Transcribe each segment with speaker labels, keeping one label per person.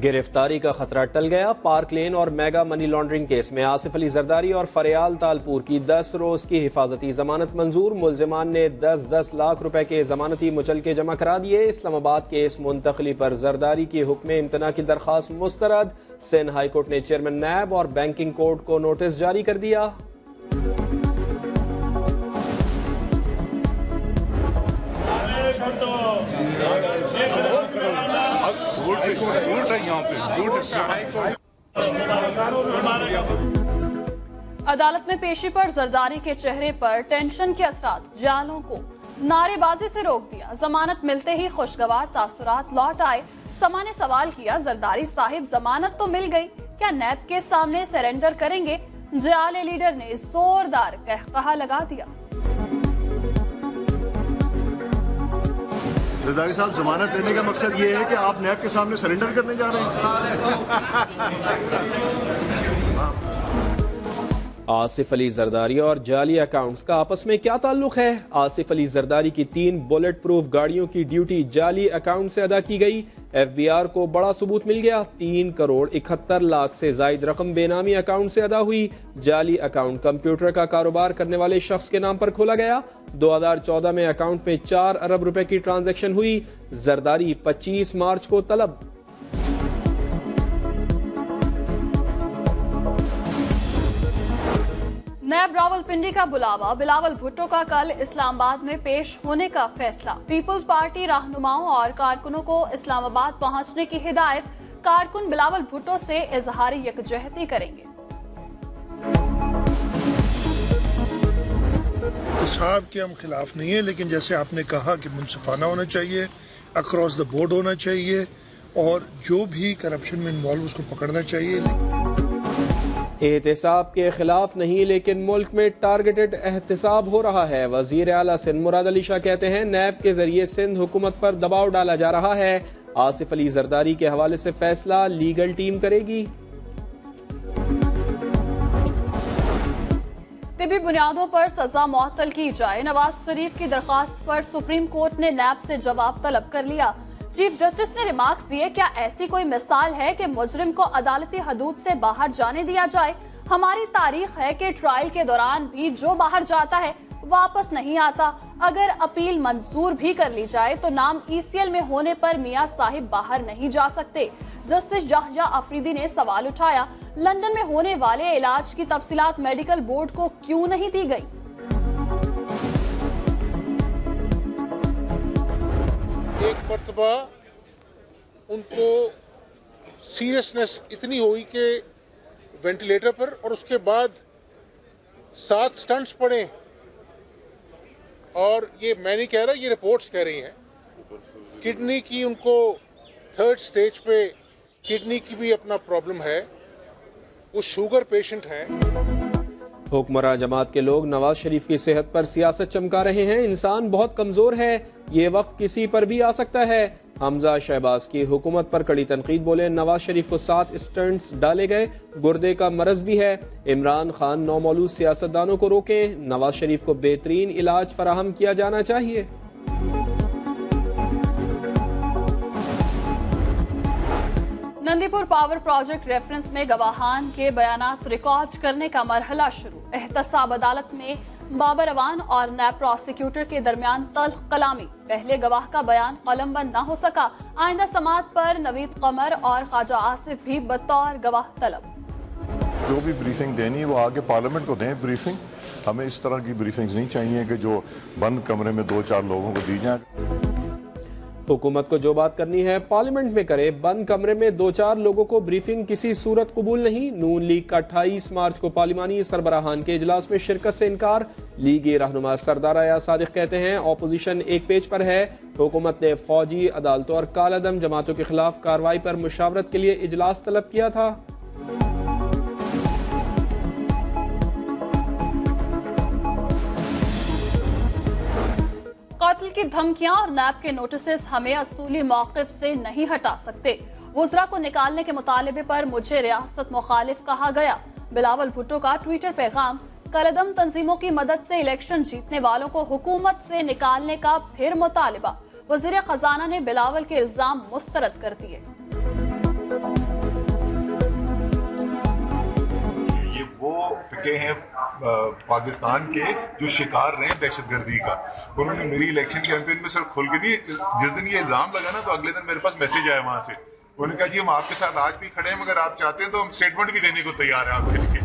Speaker 1: गिरफ्तारी का खतरा टल गया। पार्क लेन और मेगा मनी लॉन्ड्रिंग केस में आसिफ अली जरदारी और फरियाल तालपुर की 10 रोज की हिफाजती जमानत मंजूर। मुलजिमान ने 10-10 लाख रुपए के जमानती मुचलके जमा करा दिए। इस्लामाबाद केस मुंतकली पर जरदारी की हुक्म इम्तना की दरखास्त मुस्तरद। सिंध हाईकोर्ट ने चेयरमैन नैब और बैंकिंग कोर्ट को नोटिस जारी कर दिया।
Speaker 2: अदालत में पेशी पर जरदारी के चेहरे पर टेंशन के असरात, जालों को नारेबाजी से रोक दिया। जमानत मिलते ही खुशगवार तासुरात लौट आए। समा ने सवाल किया, जरदारी साहिब जमानत तो मिल गई, क्या नैब के सामने सरेंडर करेंगे? जाले लीडर ने जोरदार कहकहा लगा दिया।
Speaker 3: जरदारी साहब, जमानत देने का मकसद ये है कि आप नैब के सामने सरेंडर करने जा रहे हैं।
Speaker 1: आसिफ अली जरदारी और जाली अकाउंट्स का आपस में क्या ताल्लुक है? आसिफ अली जरदारी की 3 बुलेट प्रूफ गाड़ियों की ड्यूटी जाली अकाउंट से अदा की गई। FBI को बड़ा सबूत मिल गया। 3 करोड़ 71 लाख से जायद रकम बेनामी अकाउंट से अदा हुई। जाली अकाउंट कंप्यूटर का कारोबार करने वाले शख्स के नाम पर खोला गया। 2014 में अकाउंट में 4 अरब रुपए की ट्रांजैक्शन हुई। जरदारी 25 मार्च को तलब।
Speaker 2: नैब रावलपिंडी का बुलावा, बिलावल भुट्टो का कल इस्लामाबाद में पेश होने का फैसला। पीपुल्स पार्टी रहनुमाओं और कारकुनों को इस्लामाबाद पहुंचने की हिदायत। कारकुन बिलावल भुट्टो से इजहार यकजहती करेंगे।
Speaker 4: साहब के हम खिलाफ नहीं है, लेकिन जैसे आपने कहा कि मुनसिफाना होना चाहिए, अक्रॉस द बोर्ड होना चाहिए और जो भी करप्शन में इन्वॉल्व उसको पकड़ना चाहिए।
Speaker 1: एहतसाब के खिलाफ नहीं, लेकिन मुल्क में टारगेटेड एहतसाब हो रहा है। वजीर आला सिंध मुराद अली शाह कहते हैं, नैब के जरिए सिंध हुकूमत पर दबाव डाला जा रहा है। आसिफ अली जरदारी के हवाले से फैसला लीगल टीम करेगी।
Speaker 2: तिबी बुनियादों पर सजा मुअत्तल की जाए। नवाज शरीफ की दरखास्त पर सुप्रीम कोर्ट ने नैब से जवाब तलब कर लिया। चीफ जस्टिस ने रिमार्क्स दिए, क्या ऐसी कोई मिसाल है कि मुजरिम को अदालती हदूद से बाहर जाने दिया जाए? हमारी तारीख है कि ट्रायल के दौरान भी जो बाहर जाता है वापस नहीं आता। अगर अपील मंजूर भी कर ली जाए तो नाम ECL में होने पर मियां साहिब बाहर नहीं जा सकते। जस्टिस जहजा अफरीदी ने सवाल उठाया, लंदन में होने वाले इलाज की तफसीलात मेडिकल बोर्ड को क्यों नहीं दी गई?
Speaker 5: एक मर्तबा उनको सीरियसनेस इतनी हुई कि वेंटिलेटर पर, और उसके बाद 7 स्टंट्स पड़े। और ये मैं नहीं कह रहा, ये रिपोर्ट्स कह रही हैं। किडनी की उनको 3rd स्टेज पे किडनी की भी अपना प्रॉब्लम है। वो शुगर पेशेंट हैं।
Speaker 1: हुक्मरान जमात के लोग नवाज शरीफ की सेहत पर सियासत चमका रहे हैं। इंसान बहुत कमजोर है, ये वक्त किसी पर भी आ सकता है। हमजा शहबाज की हुकूमत पर कड़ी तनकीद, बोले नवाज शरीफ को 7 स्टंट्स डाले गए, गुर्दे का मरज भी है। इमरान खान नौमौलूद सियासतदानों को रोकें, नवाज शरीफ को बेहतरीन इलाज फराहम किया जाना चाहिए।
Speaker 2: नंदीपुर पावर प्रोजेक्ट रेफरेंस में गवाहान के बयानात रिकॉर्ड करने का मरहला शुरू। एहतसाब अदालत में बाबर अवान और नैब प्रोसिक्यूटर के दरमियान तल्ख कलामी। पहले गवाह का बयान कलमबंद न हो सका। आइंदा समाअत पर नवीद कमर और ख्वाजा आसिफ भी बतौर गवाह तलब।
Speaker 3: जो भी ब्रीफिंग देनी है वो आगे पार्लियामेंट को दें ब्रीफिंग। हमें इस तरह की ब्रीफिंग्स नहीं चाहिए कि जो बंद कमरे में 2-4 लोगों को दी जाए।
Speaker 1: हुकूमत को जो बात करनी है पार्लियामेंट में करे, बंद कमरे में 2-4 लोगों को ब्रीफिंग किसी सूरत कबूल नहीं। नून लीग का 28 मार्च को पार्लिमानी सरबराहान के इजलास में शिरकत से इनकार। लीगी रहनुमा सरदार अयाज सादिक कहते हैं, ऑपोजिशन एक पेज पर है। हुकूमत ने फौजी अदालतों और कालादम जमातों के खिलाफ कार्रवाई पर मुशावरत के लिए इजलास तलब किया था।
Speaker 2: कत्ल की धमकियां और नैब के नोटिस हमें असूली मौक़िफ़ से नहीं हटा सकते। वुज़रा को निकालने के मुतालबे पर मुझे रियासत मुखालिफ कहा गया। बिलावल भुट्टो का ट्विटर पैगाम। कलदम तंजीमों की मदद से इलेक्शन जीतने वालों को हुकूमत से निकालने का फिर मुतालिबा। वज़ीर खजाना ने बिलावल के इल्जाम मुस्तरद कर दिए।
Speaker 6: ये वो फिटे हैं पाकिस्तान के जो शिकार रहे दहशतगर्दी का। उन्होंने मेरी इलेक्शन कैंपेन में सर खुल के नहीं, जिस दिन ये इल्जाम लगा ना तो अगले दिन मेरे पास मैसेज आया वहां से, उन्होंने कहा जी हम आपके साथ आज भी खड़े हैं, मगर आप चाहते हैं तो हम स्टेटमेंट भी देने को तैयार हैं आपके लिए।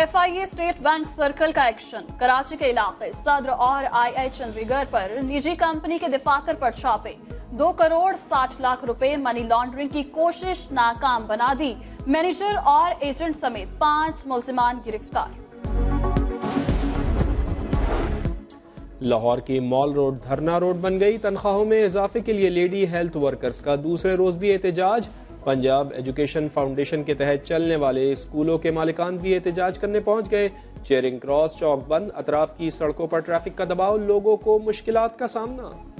Speaker 2: FIA स्टेट बैंक सर्कल का एक्शन। कराची के इलाके सदर और II चंडीगढ़ पर निजी कंपनी के दफातर पर छापे। 2 करोड़ 60 लाख रुपए मनी लॉन्ड्रिंग की कोशिश नाकाम बना दी। मैनेजर और एजेंट समेत 5 मुल्जिमान गिरफ्तार।
Speaker 1: लाहौर की मॉल रोड धरना रोड बन गई। तनख्वाहों में इजाफे के लिए लेडी हेल्थ वर्कर्स का दूसरे रोज भी एहतजाज। पंजाब एजुकेशन फाउंडेशन के तहत चलने वाले स्कूलों के मालिकान भी एहतजाज करने पहुंच गए। चेयरिंग क्रॉस चौक बंद, अतराफ की सड़कों पर ट्रैफिक का दबाव, लोगों को मुश्किलात का सामना।